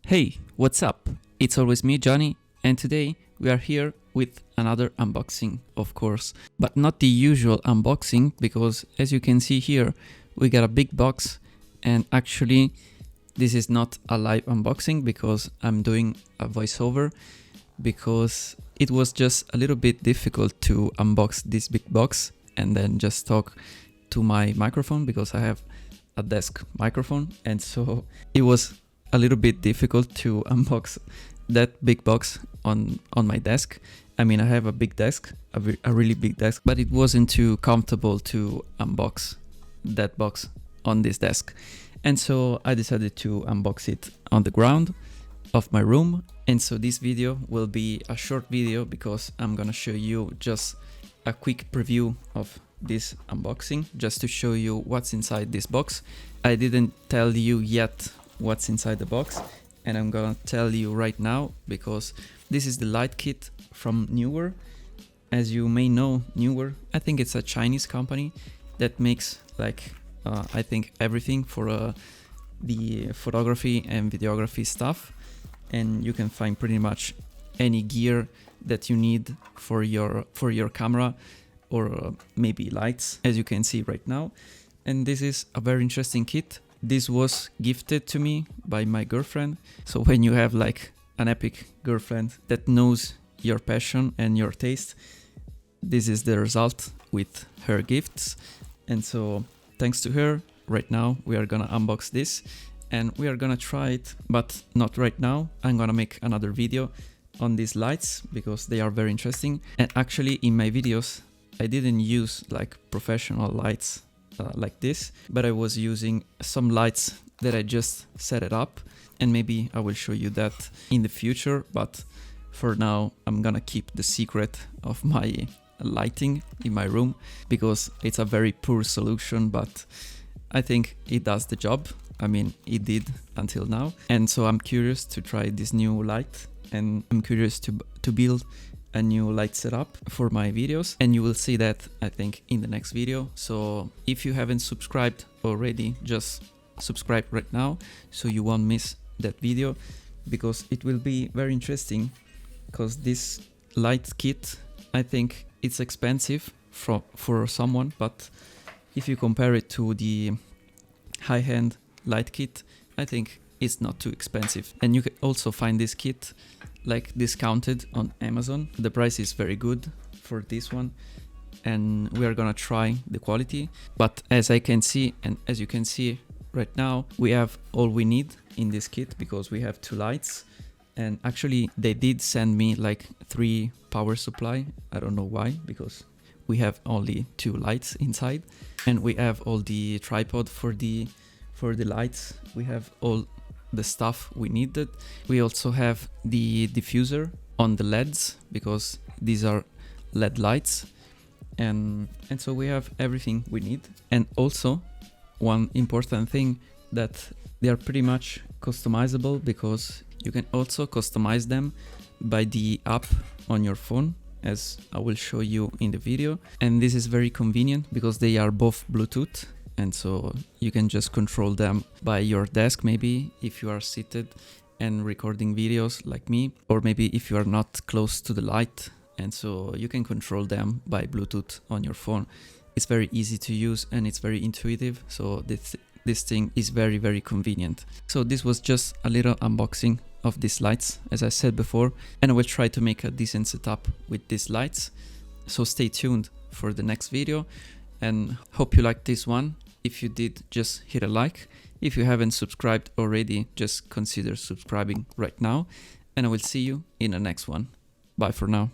Hey, what's up? It's always me, Johnny, and today we are here with another unboxing, of course, but not the usual unboxing because as you can see here, we got a big box and actually this is not a live unboxing because I'm doing a voiceover because it was just a little bit difficult to unbox this big box and then just talk to my microphone because I have a desk microphone, and so it was a little bit difficult to unbox that big box on my desk. I mean, I have a big desk, a really big desk, but it wasn't too comfortable to unbox that box on this desk. And so I decided to unbox it on the ground of my room. And so this video will be a short video because I'm gonna show you just a quick preview of this unboxing, just to show you what's inside this box. I didn't tell you yet what's inside the box, and I'm gonna tell you right now because this is the light kit from Neewer. As you may know, Neewer, I think it's a Chinese company that makes I think everything for the photography and videography stuff, and you can find pretty much any gear that you need for your camera or maybe lights, as you can see right now. And this is a very interesting kit. This was gifted to me by my girlfriend. So when you have like an epic girlfriend that knows your passion and your taste, this is the result with her gifts. And so thanks to her, right now we are gonna unbox this and we are gonna try it, but not right now. I'm gonna make another video on these lights because they are very interesting. And actually in my videos, I didn't use like professional lights like this, but I was using some lights that I just set it up, and maybe I will show you that in the future. But for now, I'm gonna keep the secret of my lighting in my room because it's a very poor solution, but I think it does the job. I mean, it did until now. And so I'm curious to try this new light, and I'm curious to build a new light setup for my videos, and you will see that I think in the next video. So if you haven't subscribed already, just subscribe right now so you won't miss that video, because it will be very interesting. Because this light kit, I think it's expensive for someone, but if you compare it to the high-end light kit, I think it's not too expensive. And you can also find this kit like discounted on Amazon. The price is very good for this one, and we are gonna try the quality. But as I can see, and as you can see right now, we have all we need in this kit because we have two lights. And actually they did send me like 3 power supply. I don't know why, because we have only 2 lights inside, and we have all the tripod for the lights. We have all the stuff we needed. We also have the diffuser on the LEDs because these are LED lights, and so we have everything we need. And also one important thing, that they are pretty much customizable because you can also customize them by the app on your phone, as I will show you in the video. And this is very convenient because they are both Bluetooth, and so you can just control them by your desk, maybe if you are seated and recording videos like me, or maybe if you are not close to the light, and so you can control them by Bluetooth on your phone. It's very easy to use and it's very intuitive, so this thing is very, very convenient. So this was just a little unboxing of these lights, as I said before, and I will try to make a decent setup with these lights. So stay tuned for the next video, and hope you liked this one. If you did, just hit a like. If you haven't subscribed already, just consider subscribing right now, and I will see you in the next one. Bye for now.